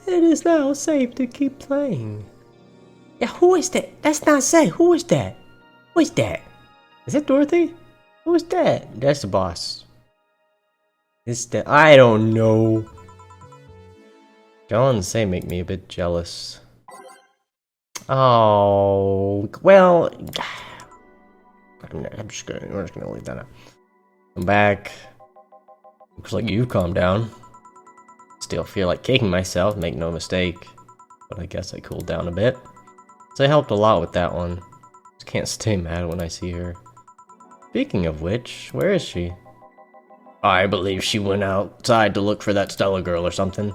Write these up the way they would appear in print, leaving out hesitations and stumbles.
It is now safe to keep playing. Yeah, who is that? That's not safe. Who is that? Who is that? Is it Dorothy? Who is that? That's the boss. Is that? I don't know. John say make me a bit jealous. Oh, well, we're just gonna leave that out. I'm back. Looks like you calmed down. Still feel like kicking myself, make no mistake. But I guess I cooled down a bit. So I helped a lot with that one. Just can't stay mad when I see her. Speaking of which, where is she? I believe she went outside to look for that Stella girl or something.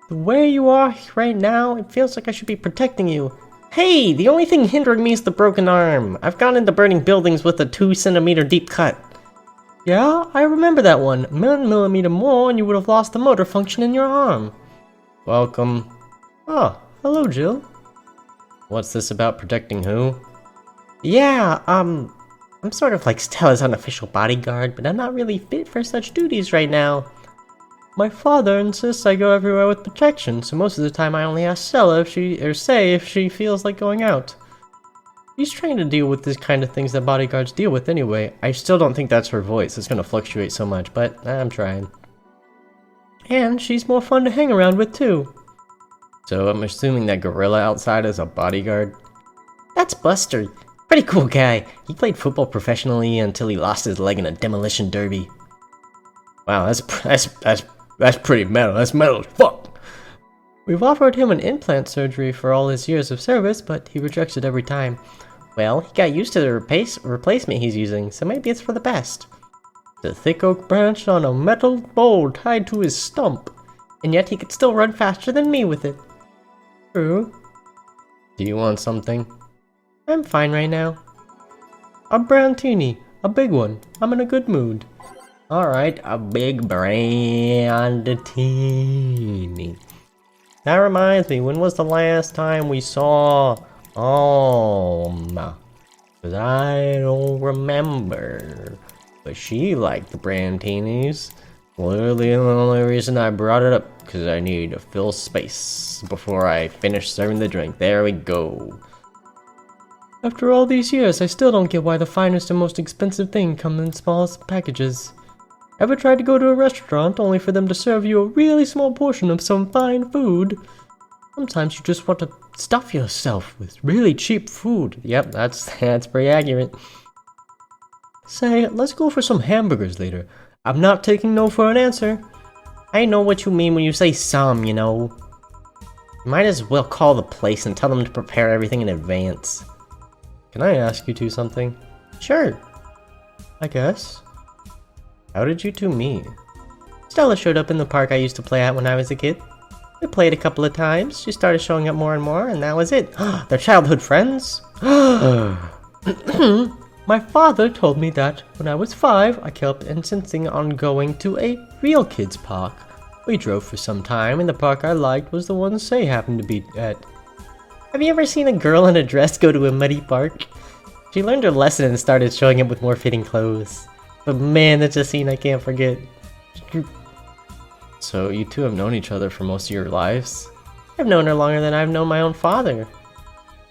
The way you are right now, it feels like I should be protecting you. Hey, the only thing hindering me is the broken arm. I've gone into burning buildings with a 2-centimeter deep cut. Yeah, I remember that one. 1 millimeter more and you would have lost the motor function in your arm. Welcome. Oh, hello, Jill. What's this about protecting who? Yeah, I'm sort of like Stella's unofficial bodyguard, but I'm not really fit for such duties right now. My father insists I go everywhere with protection, so most of the time I only ask Stella if she feels like going out. She's trying to deal with this kind of things that bodyguards deal with anyway. I still don't think that's her voice, it's gonna fluctuate so much, but I'm trying. And she's more fun to hang around with too. So I'm assuming that gorilla outside is a bodyguard? That's Buster. Pretty cool guy. He played football professionally until he lost his leg in a demolition derby. Wow, that's pretty metal. That's metal as fuck. We've offered him an implant surgery for all his years of service, but he rejects it every time. Well, he got used to the replacement he's using, so maybe it's for the best. The thick oak branch on a metal bowl tied to his stump, and yet he could still run faster than me with it. True. Do you want something? I'm fine right now. A brown teeny, a big one. I'm in a good mood. Alright, a big brand teeny. That reminds me, when was the last time we saw Cause I don't remember. But she liked the brantinis. Literally the only reason I brought it up, because I needed to fill space before I finish serving the drink. There we go. After all these years, I still don't get why the finest and most expensive thing comes in small packages. Ever tried to go to a restaurant only for them to serve you a really small portion of some fine food? Sometimes you just want to stuff yourself with really cheap food. Yep, that's pretty accurate. Say, let's go for some hamburgers later. I'm not taking no for an answer. I know what you mean when you say some, you know. Might as well call the place and tell them to prepare everything in advance. Can I ask you two something? Sure. I guess. How did you two meet? Stella showed up in the park I used to play at when I was a kid. We played a couple of times, she started showing up more and more, and that was it. They're childhood friends? My father told me that when I was 5, I kept insisting on going to a real kids park. We drove for some time, and the park I liked was the one Say happened to be at. Have you ever seen a girl in a dress go to a muddy park? She learned her lesson and started showing up with more fitting clothes. But man, that's a scene I can't forget. So you two have known each other for most of your lives? I've known her longer than I've known my own father.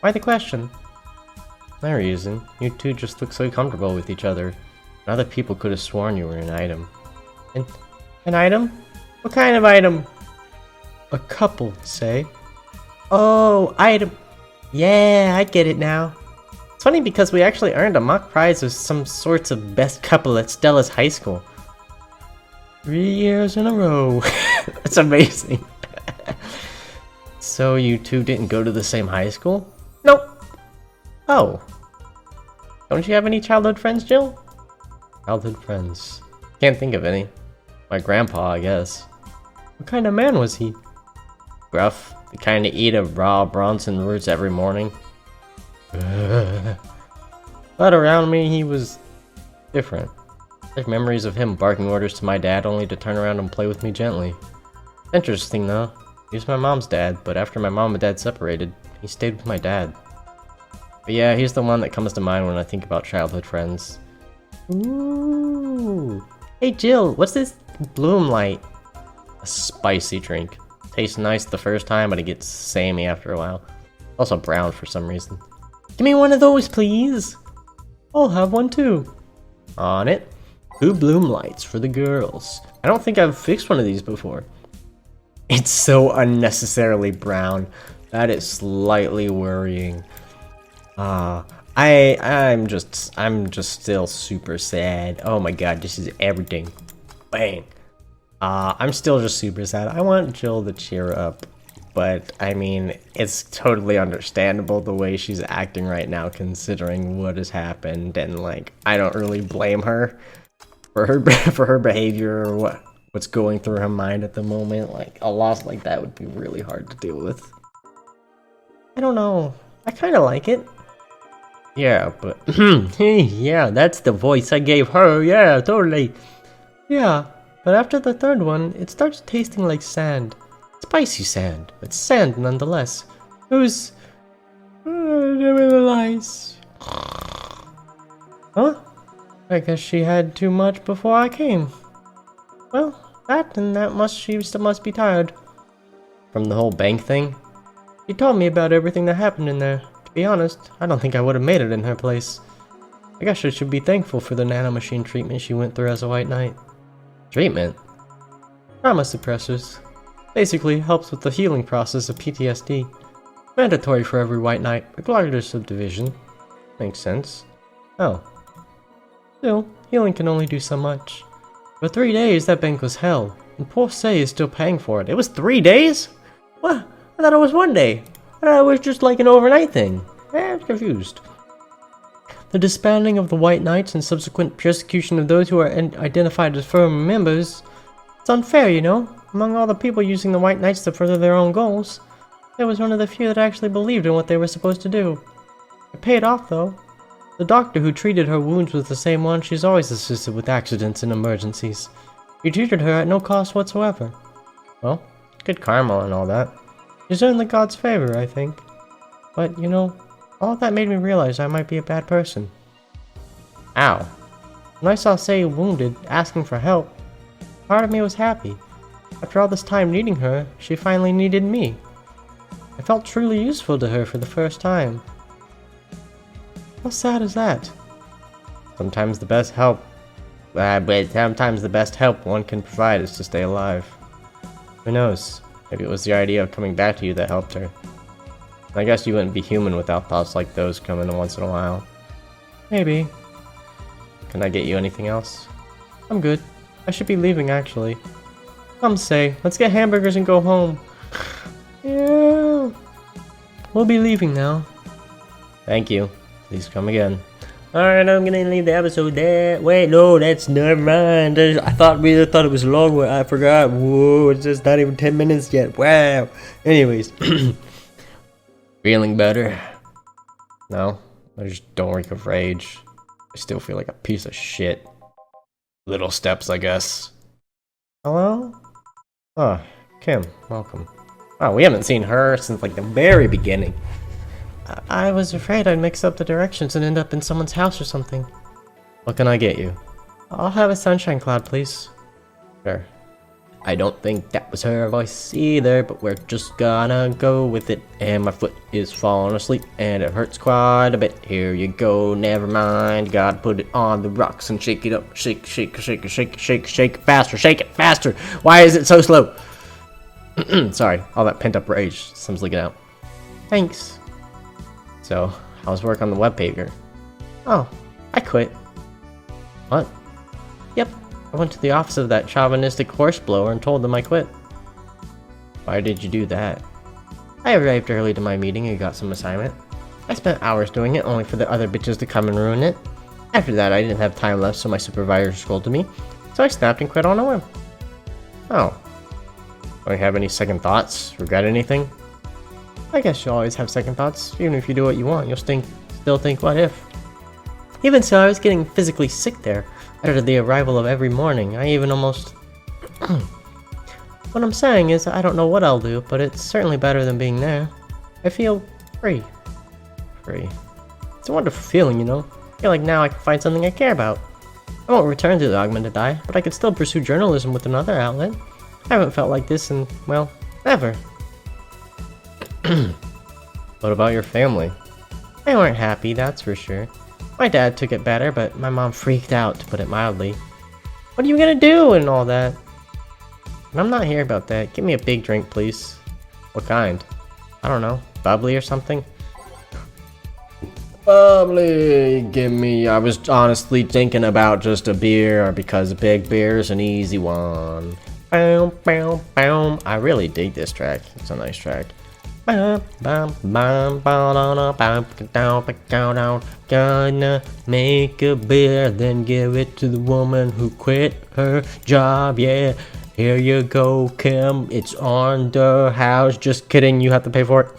Why the question? No reason. You two just look so comfortable with each other. And other people could have sworn you were an item. An item? What kind of item? A couple, Say. Oh, item. Yeah, I get it now. It's funny because we actually earned a mock prize of some sorts of best couple at Stella's high school. 3 years in a row. That's amazing. So you two didn't go to the same high school? Nope. Oh. Don't you have any childhood friends, Jill? Childhood friends. Can't think of any. My grandpa, I guess. What kind of man was he? Gruff. The kind to eat of raw Bronson roots every morning. But around me, he was different. I have memories of him barking orders to my dad only to turn around and play with me gently. Interesting though. He was my mom's dad, but after my mom and dad separated, he stayed with my dad. But yeah, he's the one that comes to mind when I think about childhood friends. Ooh. Hey Jill, what's this bloom light? A spicy drink. Tastes nice the first time, but it gets samey after a while. Also brown for some reason. Give me one of those, please! I'll have one too. On it. 2 bloom lights for the girls. I don't think I've fixed one of these before. It's so unnecessarily brown. That is slightly worrying. I'm just still super sad. Oh my god, this is everything. Bang. I'm still just super sad. I want Jill to cheer up, but I mean, it's totally understandable the way she's acting right now considering what has happened, and like, I don't really blame her for her behavior or what's going through her mind at the moment. Like, a loss like that would be really hard to deal with. I don't know. I kind of like it. Yeah, but yeah, that's the voice I gave her. Yeah, totally. Yeah, but after the third one, it starts tasting like sand. Spicy sand, but sand nonetheless. It was nice. Huh? I guess she had too much before I came. Well, she still must be tired. From the whole bank thing? She told me about everything that happened in there. To be honest, I don't think I would have made it in her place. I guess I should be thankful for the nanomachine treatment she went through as a white knight. Treatment? Trauma suppressors. Basically, helps with the healing process of PTSD. Mandatory for every white knight, regardless of division. Makes sense. Oh. Still, healing can only do so much. For 3 days, that bank was hell, and poor Say is still paying for it. It was 3 days? What? I thought it was 1 day. I thought it was just like an overnight thing. I'm confused. The disbanding of the White Knights and subsequent persecution of those who are identified as firm members. It's unfair, you know. Among all the people using the White Knights to further their own goals, I was one of the few that actually believed in what they were supposed to do. It paid off, though. The doctor who treated her wounds was the same one she's always assisted with accidents and emergencies. He treated her at no cost whatsoever. Well, good karma and all that. She's earned the gods' favor, I think. But, you know, all of that made me realize I might be a bad person. Ow. When I saw Say wounded, asking for help, part of me was happy. After all this time needing her, she finally needed me. I felt truly useful to her for the first time. How sad is that? Sometimes the best help one can provide is to stay alive. Who knows? Maybe it was the idea of coming back to you that helped her. I guess you wouldn't be human without thoughts like those coming once in a while. Maybe. Can I get you anything else? I'm good. I should be leaving, actually. Come, Say, let's get hamburgers and go home. Yeah. We'll be leaving now. Thank you. Please come again. Alright, I'm gonna leave the episode there. Wait, no, that's never mind. I thought it was long. I forgot. Whoa, it's just not even 10 minutes yet. Wow. Anyways. Feeling better? No, I just don't reek of rage. I still feel like a piece of shit. Little steps, I guess. Hello? Oh, Kim, welcome. Oh, we haven't seen her since like the very beginning. I was afraid I'd mix up the directions and end up in someone's house or something. What can I get you? I'll have a sunshine cloud, please. Sure. I don't think that was her voice either, but we're just gonna go with it. And my foot is falling asleep, and it hurts quite a bit. Here you go, never mind. Gotta put it on the rocks and shake it up. Shake, shake, shake, shake, shake, shake it faster, shake it faster. Why is it so slow? Sorry, all that pent up rage. Some's leaking out. Thanks. So, how's work on the web pager? Oh, I quit. What? Yep. I went to the office of that chauvinistic horseblower and told them I quit. Why did you do that? I arrived early to my meeting and got some assignment. I spent hours doing it, only for the other bitches to come and ruin it. After that, I didn't have time left, so my supervisor scolded me, so I snapped and quit on a whim. Oh. Don't you have any second thoughts? Regret anything? I guess you always have second thoughts. Even if you do what you want, you'll still think, what if? Even so, I was getting physically sick there. After the arrival of every morning, I even almost... What I'm saying is, I don't know what I'll do, but it's certainly better than being there. I feel free. Free. It's a wonderful feeling, you know? I feel like now I can find something I care about. I won't return to the augmented eye, but I could still pursue journalism with another outlet. I haven't felt like this in, well, Never. What about your family? They weren't happy, that's for sure. My dad took it better, but my mom freaked out, to put it mildly. What are you gonna do and all that? I'm not here about that. Give me a big drink, please. What kind? I don't know. Bubbly or something? Bubbly! Give me... I was honestly thinking about just a beer, because a big beer is an easy one. Boom, boom, boom. I really dig this track. It's a nice track. Gonna make a beer, then give it to the woman who quit her job. Yeah, here you go, Kim. It's on the house. Just kidding, you have to pay for it.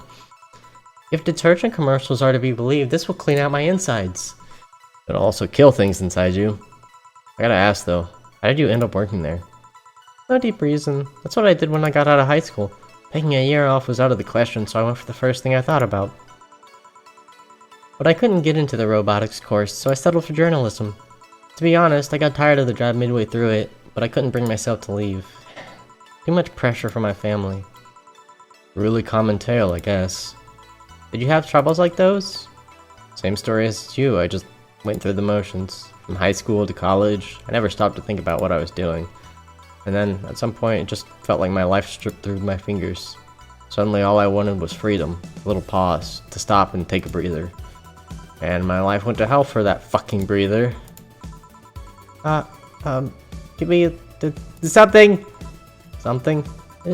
If detergent commercials are to be believed, this will clean out my insides. It'll also kill things inside you. I gotta ask though, how did you end up working there? No deep reason. That's what I did when I got out of high school. Taking a year off was out of the question, so I went for the first thing I thought about. But I couldn't get into the robotics course, so I settled for journalism. To be honest, I got tired of the job midway through it, but I couldn't bring myself to leave. Too much pressure from my family. Really common tale, I guess. Did you have troubles like those? Same story as you, I just went through the motions. From high school to college, I never stopped to think about what I was doing. And then, at some point, it just felt like my life stripped through my fingers. Suddenly all I wanted was freedom, a little pause, to stop and take a breather. And my life went to hell for that fucking breather. Give me something! Something?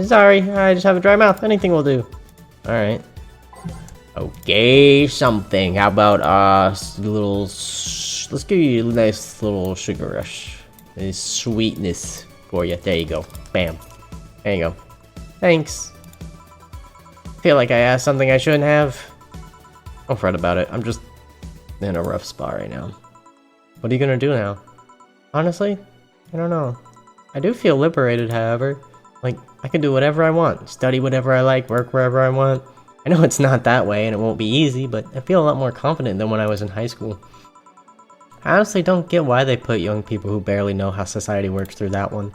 Sorry, I just have a dry mouth, anything will do. Alright. Okay, something. How about, let's give you a nice little sugar rush. A sweetness for you. There you go. Bam. There you go. Thanks. I feel like I asked something I shouldn't have. Don't fret about it. I'm just in a rough spot right now. What are you gonna do now? Honestly, I don't know. I do feel liberated, however. Like, I can do whatever I want. Study whatever I like, work wherever I want. I know it's not that way and it won't be easy, but I feel a lot more confident than when I was in high school. I honestly don't get why they put young people who barely know how society works through that one.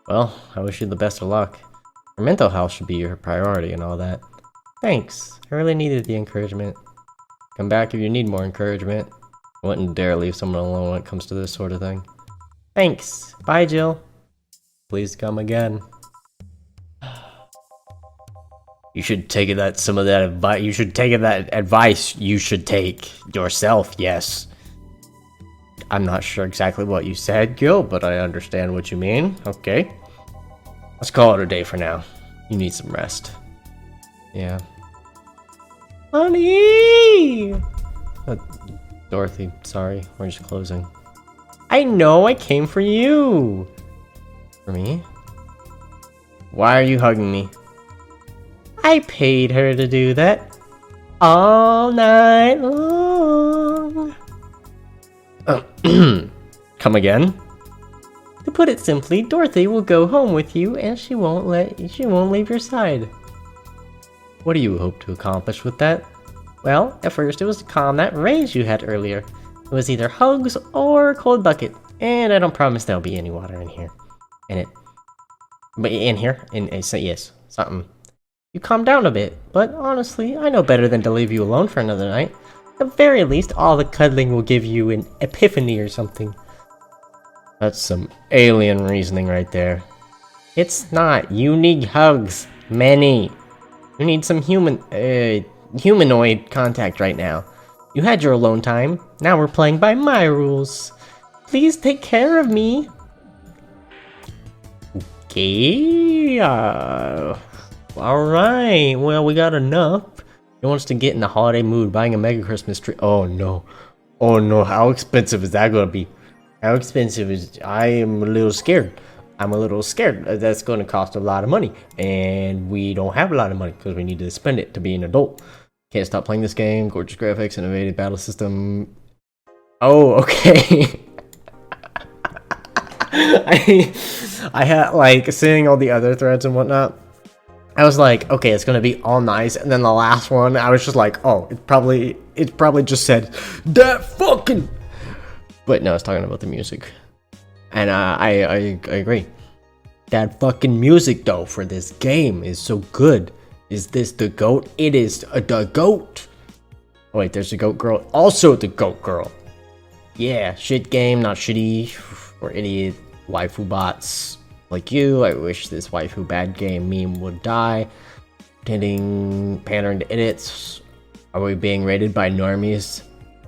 Well, I wish you the best of luck. Your mental health should be your priority and all that. Thanks, I really needed the encouragement. Come back if you need more encouragement. I wouldn't dare leave someone alone when it comes to this sort of thing. Thanks, bye Jill. Please come again. You should take that some of that advice. You should take that advice. You should take yourself. Yes. I'm not sure exactly what you said, Gil, but I understand what you mean. Okay. Let's call it a day for now. You need some rest. Yeah. Honey! Dorothy, sorry. We're just closing. I know, I came for you! For me? Why are you hugging me? I paid her to do that. All night long. Come again? To put it simply, Dorothy will go home with you and she won't leave your side. What do you hope to accomplish with that? Well, at first it was to calm that rage you had earlier. It was either hugs or a cold bucket. And I don't promise there'll be any water in here. But in here? Yes, something. You calm down a bit, but honestly, I know better than to leave you alone for another night. At the very least, all the cuddling will give you an epiphany or something. That's some alien reasoning right there. It's not. You need hugs. Many. You need some humanoid contact right now. You had your alone time. Now we're playing by my rules. Please take care of me. Okay. Alright. Well, we got enough. He wants to get in the holiday mood, buying a mega Christmas tree. Oh no. Oh no. How expensive is that gonna be? How expensive is... I am a little scared. I'm a little scared. That's going to cost a lot of money. And we don't have a lot of money because we need to spend it to be an adult. Can't stop playing this game. Gorgeous graphics, innovative battle system. Oh, okay. I had, like, seeing all the other threads and whatnot. I was like, okay, it's going to be all nice. And then the last one, I was just like, oh, it probably just said, that fucking... But no, it's talking about the music. And I agree. That fucking music though for this game is so good. Is this the GOAT? It is the GOAT. Oh wait, there's a GOAT girl. Also the GOAT girl. Yeah, shit game, not shitty. For idiot waifu bots like you. I wish this waifu bad game meme would die. Pandering to idiots. Are we being rated by normies?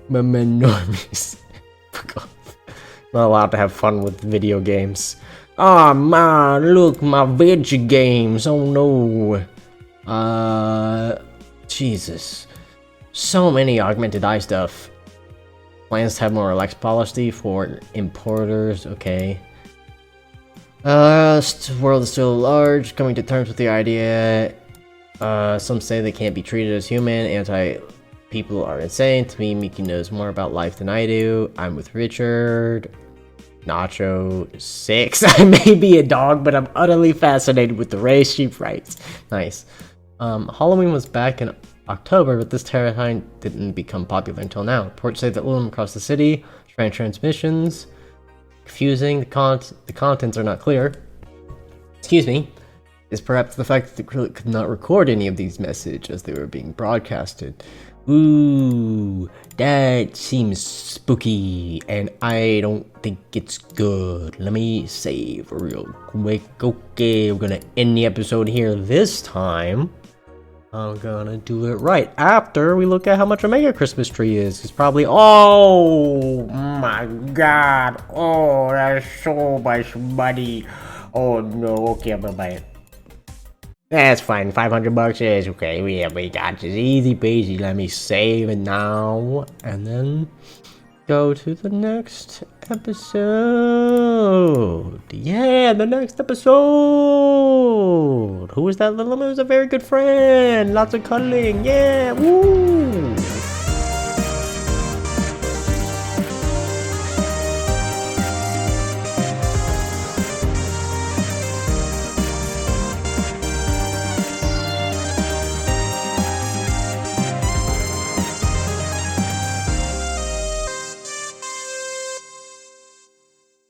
Normies. Fuck off. Not allowed to have fun with video games. Oh man, look, my video games. Oh no. Jesus. So many augmented eye stuff. Plans to have more relaxed policy for importers. Okay. World is still large. Coming to terms with the idea. Some say they can't be treated as human. People are insane. To me, Miki knows more about life than I do. I'm with Richard. Nacho 6. I may be a dog, but I'm utterly fascinated with the race she writes. Nice. Halloween was back in October, but this terrifying didn't become popular until now. Reports say that Lulum across the city, trying transmissions, confusing, the contents are not clear. Excuse me. Is perhaps the fact that the crew could not record any of these messages as they were being broadcasted. Ooh, that seems spooky, and I don't think it's good. Let me save real quick. Okay, we're gonna end the episode here this time. I'm gonna do it right after we look at how much a mega Christmas tree is. It's probably, oh my god, oh, that's so much money. Oh no, okay, I'm gonna buy it. That's fine, 500 bucks is okay. We got this easy peasy. Let me save it now and then go to the next episode. Yeah, the next episode. Who is that little? It was a very good friend. Lots of cuddling. Yeah, woo.